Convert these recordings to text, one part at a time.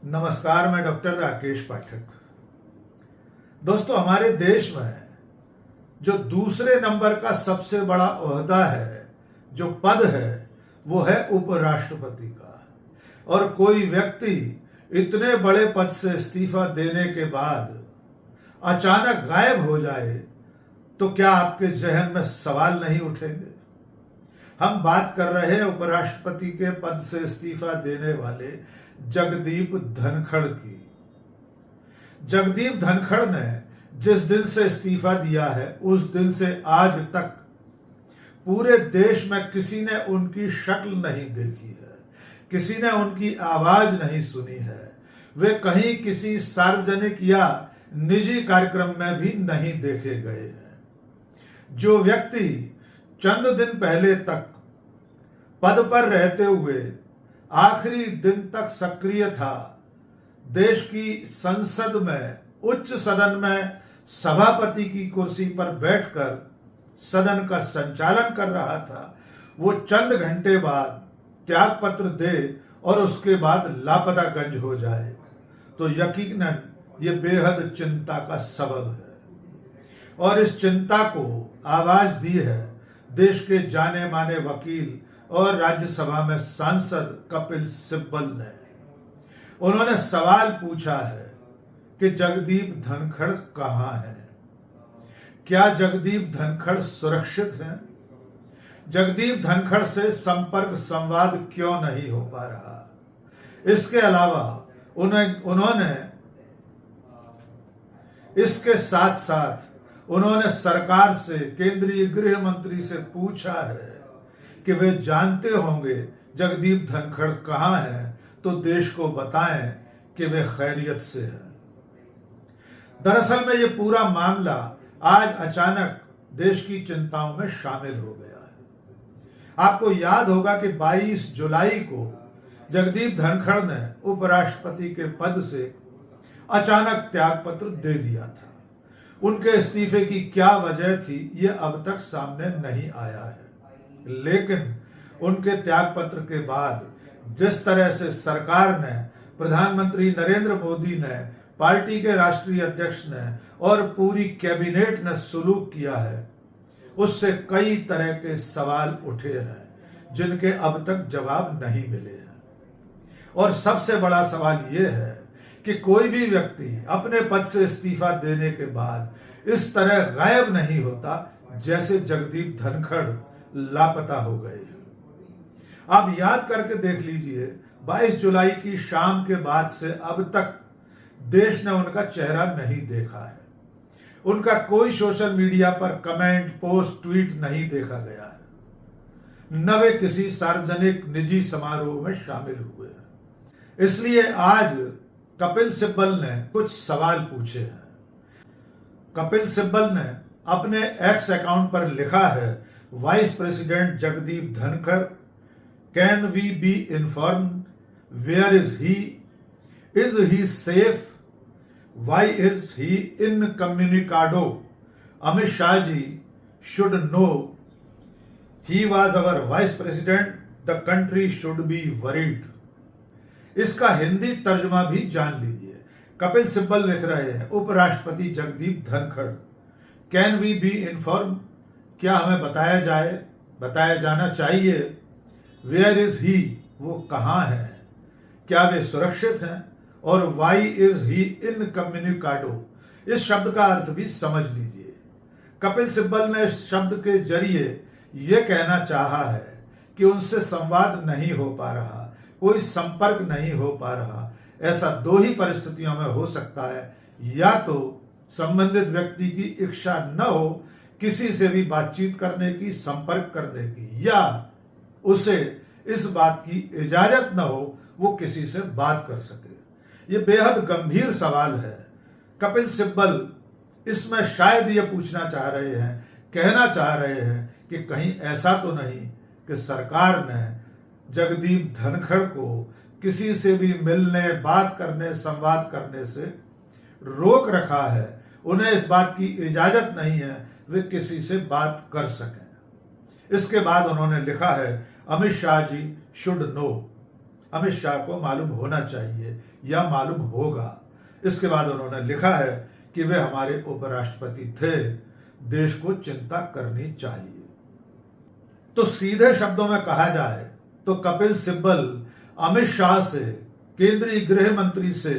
नमस्कार, मैं डॉक्टर राकेश पाठक। दोस्तों, हमारे देश में जो दूसरे नंबर का सबसे बड़ा ओहदा है, जो पद है, वो है उपराष्ट्रपति का। और कोई व्यक्ति इतने बड़े पद से इस्तीफा देने के बाद अचानक गायब हो जाए तो क्या आपके जहन में सवाल नहीं उठेंगे? हम बात कर रहे हैं उपराष्ट्रपति के पद से इस्तीफा देने वाले जगदीप धनखड़ की। जगदीप धनखड़ ने जिस दिन से इस्तीफा दिया है, उस दिन से आज तक पूरे देश में किसी ने उनकी शक्ल नहीं देखी है, किसी ने उनकी आवाज नहीं सुनी है। वे कहीं किसी सार्वजनिक या निजी कार्यक्रम में भी नहीं देखे गए हैं। जो व्यक्ति चंद दिन पहले तक पद पर रहते हुए आखिरी दिन तक सक्रिय था, देश की संसद में, उच्च सदन में सभापति की कुर्सी पर बैठकर सदन का संचालन कर रहा था, वो चंद घंटे बाद त्याग पत्र दे और उसके बाद लापतागंज हो जाए तो यकीनन ये बेहद चिंता का सबब है। और इस चिंता को आवाज दी है देश के जाने माने वकील और राज्यसभा में सांसद कपिल सिब्बल ने। उन्होंने सवाल पूछा है कि जगदीप धनखड़ कहां है? क्या जगदीप धनखड़ सुरक्षित हैं? जगदीप धनखड़ से संपर्क संवाद क्यों नहीं हो पा रहा? इसके अलावा उन्होंने इसके साथ साथ उन्होंने सरकार से, केंद्रीय गृह मंत्री से पूछा है कि वे जानते होंगे जगदीप धनखड़ कहां हैं तो देश को बताएं कि वे खैरियत से हैं। दरअसल में ये पूरा मामला आज अचानक देश की चिंताओं में शामिल हो गया है। आपको याद होगा कि 22 जुलाई को जगदीप धनखड़ ने उपराष्ट्रपति के पद से अचानक त्यागपत्र दे दिया था। उनके इस्तीफे की क्या वजह थी, ये अब तक सामने नहीं आया है। लेकिन उनके त्यागपत्र के बाद जिस तरह से सरकार ने, प्रधानमंत्री नरेंद्र मोदी ने, पार्टी के राष्ट्रीय अध्यक्ष ने और पूरी कैबिनेट ने सलूक किया है, उससे कई तरह के सवाल उठे हैं जिनके अब तक जवाब नहीं मिले हैं। और सबसे बड़ा सवाल यह है कि कोई भी व्यक्ति अपने पद से इस्तीफा देने के बाद इस तरह गायब नहीं होता जैसे जगदीप धनखड़ लापता हो गए। आप याद करके देख लीजिए, 22 जुलाई की शाम के बाद से अब तक देश ने उनका चेहरा नहीं देखा है। उनका कोई सोशल मीडिया पर कमेंट, पोस्ट, ट्वीट नहीं देखा गया है, न वे किसी सार्वजनिक निजी समारोह में शामिल हुए हैं। इसलिए आज कपिल सिब्बल ने कुछ सवाल पूछे हैं। कपिल सिब्बल ने अपने एक्स अकाउंट पर लिखा है, vice president Jagdeep Dhankhar, can we be informed? Where is he? Is he safe? Why is he incommunicado? Amit Shah ji should know he was our vice president, the country should be worried. इसका हिंदी तर्जुमा भी जान लीजिए। कपिल सिब्बल लिख रहे हैं, उपराष्ट्रपति Jagdeep Dhankhar, can we be inform? क्या हमें बताया जाना चाहिए? Where is he? वो कहां है? क्या वे सुरक्षित हैं? और वाई इज ही इनकम्युनिकाडो? इस शब्द का अर्थ भी समझ लीजिए। कपिल सिब्बल ने इस शब्द के जरिए यह कहना चाहा है कि उनसे संवाद नहीं हो पा रहा, कोई संपर्क नहीं हो पा रहा। ऐसा दो ही परिस्थितियों में हो सकता है, या तो संबंधित व्यक्ति की इच्छा न हो किसी से भी बातचीत करने की, संपर्क करने की, या उसे इस बात की इजाजत न हो वो किसी से बात कर सके। ये बेहद गंभीर सवाल है। कपिल सिब्बल इसमें शायद ये पूछना चाह रहे हैं, कहना चाह रहे हैं कि कहीं ऐसा तो नहीं कि सरकार ने जगदीप धनखड़ को किसी से भी मिलने, बात करने, संवाद करने से रोक रखा है, उन्हें इस बात की इजाजत नहीं है वे किसी से बात कर सकें। इसके बाद उन्होंने लिखा है, अमित शाह जी शुड नो। अमित शाह को मालूम होना चाहिए या मालूम होगा। इसके बाद उन्होंने लिखा है कि वे हमारे उपराष्ट्रपति थे, देश को चिंता करनी चाहिए। तो सीधे शब्दों में कहा जाए तो कपिल सिब्बल अमित शाह से, केंद्रीय गृह मंत्री से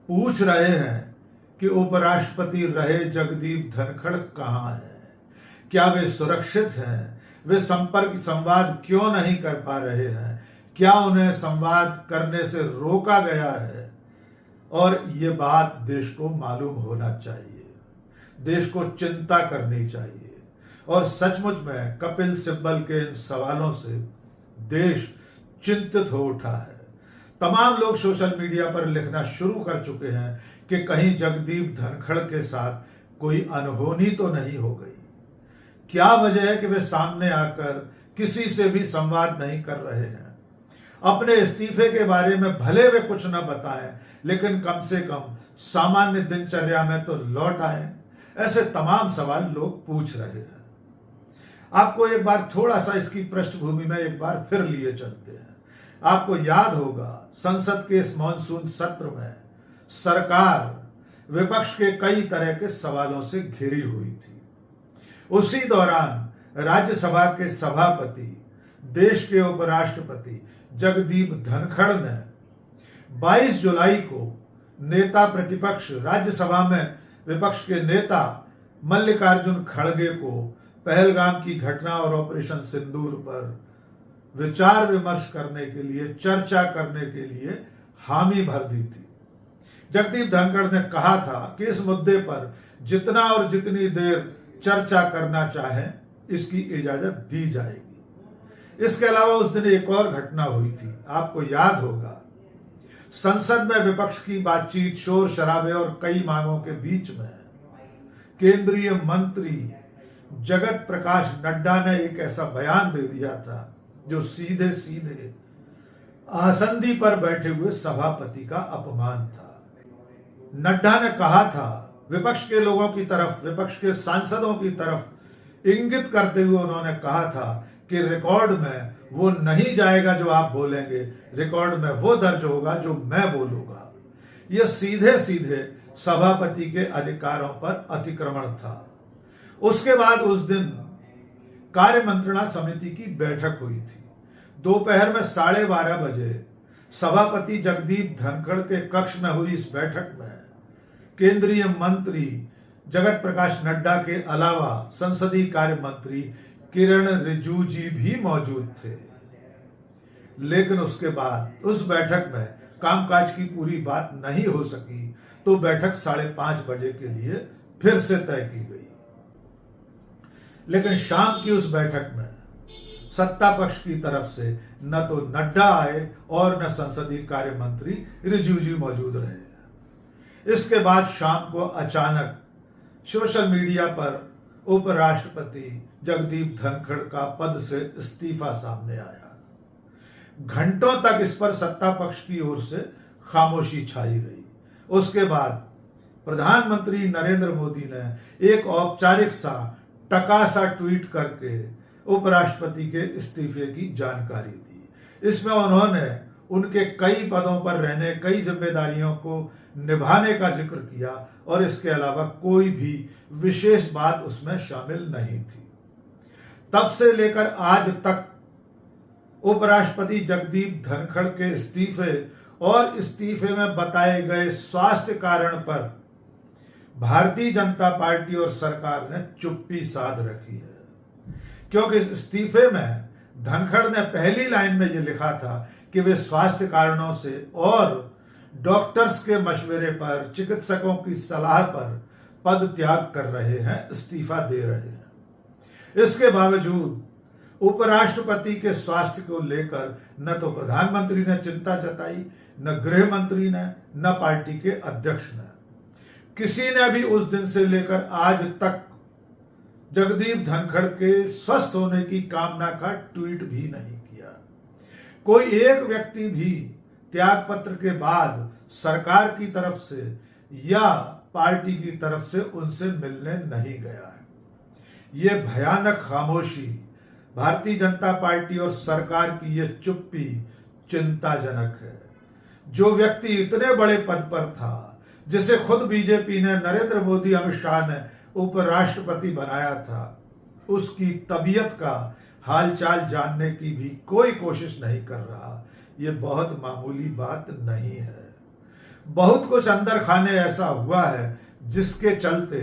पूछ रहे हैं कि उपराष्ट्रपति रहे जगदीप धनखड़ कहां हैं, क्या वे सुरक्षित हैं, वे संपर्क संवाद क्यों नहीं कर पा रहे हैं, क्या उन्हें संवाद करने से रोका गया है। और ये बात देश को मालूम होना चाहिए, देश को चिंता करनी चाहिए। और सचमुच में कपिल सिब्बल के इन सवालों से देश चिंतित हो उठा है। तमाम लोग सोशल मीडिया पर लिखना शुरू कर चुके हैं कि कहीं जगदीप धनखड़ के साथ कोई अनहोनी तो नहीं हो गई। क्या वजह है कि वे सामने आकर किसी से भी संवाद नहीं कर रहे हैं। अपने इस्तीफे के बारे में भले वे कुछ न बताएं, लेकिन कम से कम सामान्य दिनचर्या में तो लौट आए। ऐसे तमाम सवाल लोग पूछ रहे हैं। आपको एक बार थोड़ा सा इसकी पृष्ठभूमि में एक बार फिर लिए चलते हैं। आपको याद होगा संसद के इस मॉनसून सत्र में सरकार विपक्ष के कई तरह के सवालों से घिरी हुई थी। उसी दौरान राज्यसभा के सभापति, देश के उपराष्ट्रपति जगदीप धनखड़ ने 22 जुलाई को नेता प्रतिपक्ष राज्यसभा में विपक्ष के नेता मल्लिकार्जुन खड़गे को पहलगाम की घटना और ऑपरेशन सिंदूर पर विचार विमर्श करने के लिए, चर्चा करने के लिए हामी भर दी थी। जगदीप धनखड़ ने कहा था कि इस मुद्दे पर जितना और जितनी देर चर्चा करना चाहें, इसकी इजाजत दी जाएगी। इसके अलावा उस दिन एक और घटना हुई थी, आपको याद होगा। संसद में विपक्ष की बातचीत, शोर शराबे और कई मांगों के बीच में केंद्रीय मंत्री जगत प्रकाश नड्डा ने एक ऐसा बयान दे दिया था जो सीधे सीधे आसंदी पर बैठे हुए सभापति का अपमान था। नड्डा ने कहा था, विपक्ष के लोगों की तरफ, विपक्ष के सांसदों की तरफ इंगित करते हुए उन्होंने कहा था कि रिकॉर्ड में वो नहीं जाएगा जो आप बोलेंगे, रिकॉर्ड में वो दर्ज होगा जो मैं बोलूंगा। यह सीधे सीधे सभापति के अधिकारों पर अतिक्रमण था। उसके बाद उस दिन कार्य मंत्रणा समिति की बैठक हुई थी। दोपहर में 12:30 बजे सभापति जगदीप धनखड़ के कक्ष में हुई इस बैठक में केंद्रीय मंत्री जगत प्रकाश नड्डा के अलावा संसदीय कार्य मंत्री किरण रिजिजू जी भी मौजूद थे। लेकिन उसके बाद उस बैठक में कामकाज की पूरी बात नहीं हो सकी, तो बैठक 5:30 बजे के लिए फिर से तय की गई। लेकिन शाम की उस बैठक में सत्ता पक्ष की तरफ से न तो नड्डा आए और न संसदीय कार्य मंत्री रिजिजू जी मौजूद रहे। इसके बाद शाम को अचानक सोशल मीडिया पर उपराष्ट्रपति जगदीप धनखड़ का पद से इस्तीफा सामने आया। घंटों तक इस पर सत्ता पक्ष की ओर से खामोशी छाई रही। उसके बाद प्रधानमंत्री नरेंद्र मोदी ने एक औपचारिक सा टकासा ट्वीट करके उपराष्ट्रपति के इस्तीफे की जानकारी दी। इसमें उन्होंने उनके कई पदों पर रहने, कई जिम्मेदारियों को निभाने का जिक्र किया और इसके अलावा कोई भी विशेष बात उसमें शामिल नहीं थी। तब से लेकर आज तक उपराष्ट्रपति जगदीप धनखड़ के इस्तीफे और इस्तीफे में बताए गए स्वास्थ्य कारण पर भारतीय जनता पार्टी और सरकार ने चुप्पी साध रखी है, क्योंकि इस इस्तीफे में धनखड़ ने पहली लाइन में यह लिखा था कि वे स्वास्थ्य कारणों से और डॉक्टर्स के मशवरे पर, चिकित्सकों की सलाह पर पद त्याग कर रहे हैं, इस्तीफा दे रहे हैं। इसके बावजूद उपराष्ट्रपति के स्वास्थ्य को लेकर न तो प्रधानमंत्री ने चिंता जताई, न गृह मंत्री ने, न पार्टी के अध्यक्ष ने। किसी ने भी उस दिन से लेकर आज तक जगदीप धनखड़ के स्वस्थ होने की कामना का ट्वीट भी नहीं किया। कोई एक व्यक्ति भी त्याग पत्र के बाद सरकार की तरफ से या पार्टी की तरफ से उनसे मिलने नहीं गया है। ये भयानक खामोशी, भारतीय जनता पार्टी और सरकार की ये चुप्पी चिंताजनक है। जो व्यक्ति इतने बड़े पद पर था, जिसे खुद बीजेपी ने नरेंद्र मोदी अमित शाह ने उपराष्ट्रपति बनाया था, उसकी तबीयत का हालचाल जानने की भी कोई कोशिश नहीं कर रहा। ये बहुत मामूली बात नहीं है। बहुत कुछ अंदर खाने ऐसा हुआ है जिसके चलते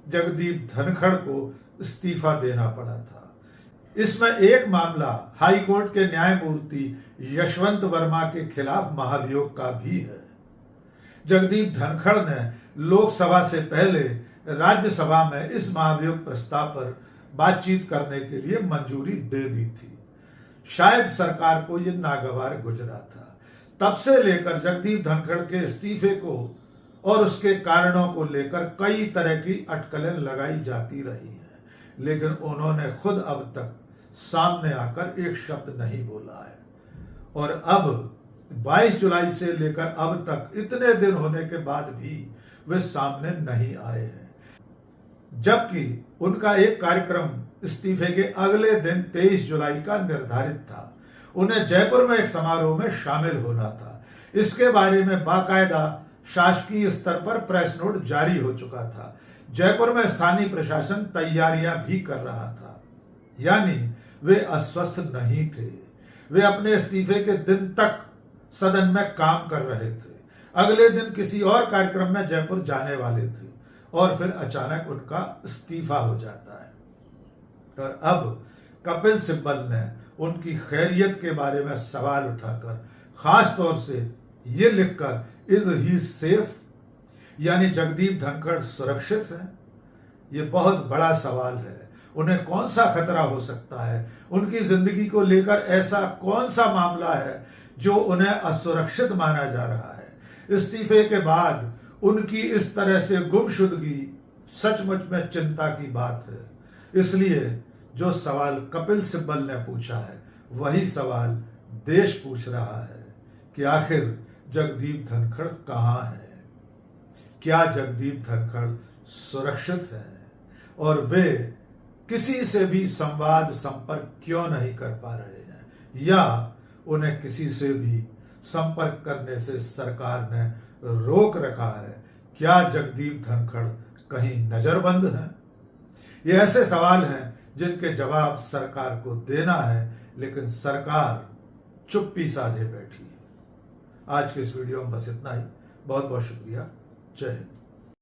जगदीप धनखड़ को इस्तीफा देना पड़ा था। इसमें एक मामला हाई कोर्ट के न्यायमूर्ति यशवंत वर्मा के खिलाफ महाभियोग का भी है। जगदीप धनखड़ ने लोकसभा से पहले राज्यसभा में इस महाभियोग प्रस्ताव पर बातचीत करने के लिए मंजूरी दे दी थी। शायद सरकार को यह नागवार गुजरा था। तब से लेकर जगदीप धनखड़ के इस्तीफे को और उसके कारणों को लेकर कई तरह की अटकलें लगाई जाती रही हैं, लेकिन उन्होंने खुद अब तक सामने आकर एक शब्द नहीं बोला है। और अब 22 जुलाई से लेकर अब तक इतने दिन होने के बाद भी वे सामने नहीं आए हैं, जबकि उनका एक कार्यक्रम इस्तीफे के अगले दिन 23 जुलाई का निर्धारित था। उन्हें जयपुर में एक समारोह में शामिल होना था। इसके बारे में बाकायदा शासकीय स्तर पर प्रेस नोट जारी हो चुका था। जयपुर में स्थानीय प्रशासन तैयारियां भी कर रहा था, यानी वे अस्वस्थ नहीं थे। वे अपने इस्तीफे के दिन तक सदन में काम कर रहे थे। अगले दिन किसी और कार्यक्रम में जयपुर जाने वाले थे और फिर अचानक उनका इस्तीफा हो जाता है। और अब कपिल सिब्बल ने उनकी खैरियत के बारे में सवाल उठाकर खास तौर से ये लिखकर इज ही सेफ, यानी जगदीप धनखड़ सुरक्षित है, ये बहुत बड़ा सवाल है। उन्हें कौन सा खतरा हो सकता है? उनकी जिंदगी को लेकर ऐसा कौन सा मामला है जो उन्हें असुरक्षित माना जा रहा है? इस्तीफे के बाद उनकी इस तरह से गुमशुदगी सचमुच में चिंता की बात है। इसलिए जो सवाल कपिल सिब्बल ने पूछा है, वही सवाल देश पूछ रहा है कि आखिर जगदीप धनखड़ कहाँ है? क्या जगदीप धनखड़ सुरक्षित है? और वे किसी से भी संवाद संपर्क क्यों नहीं कर पा रहे हैं, या उन्हें किसी से भी संपर्क करने से सरकार ने रोक रखा है? क्या जगदीप धनखड़ कहीं नजरबंद हैं? ये ऐसे सवाल हैं जिनके जवाब सरकार को देना है, लेकिन सरकार चुप्पी साधे बैठी है। आज के इस वीडियो में बस इतना ही। बहुत बहुत शुक्रिया। जय हिंद।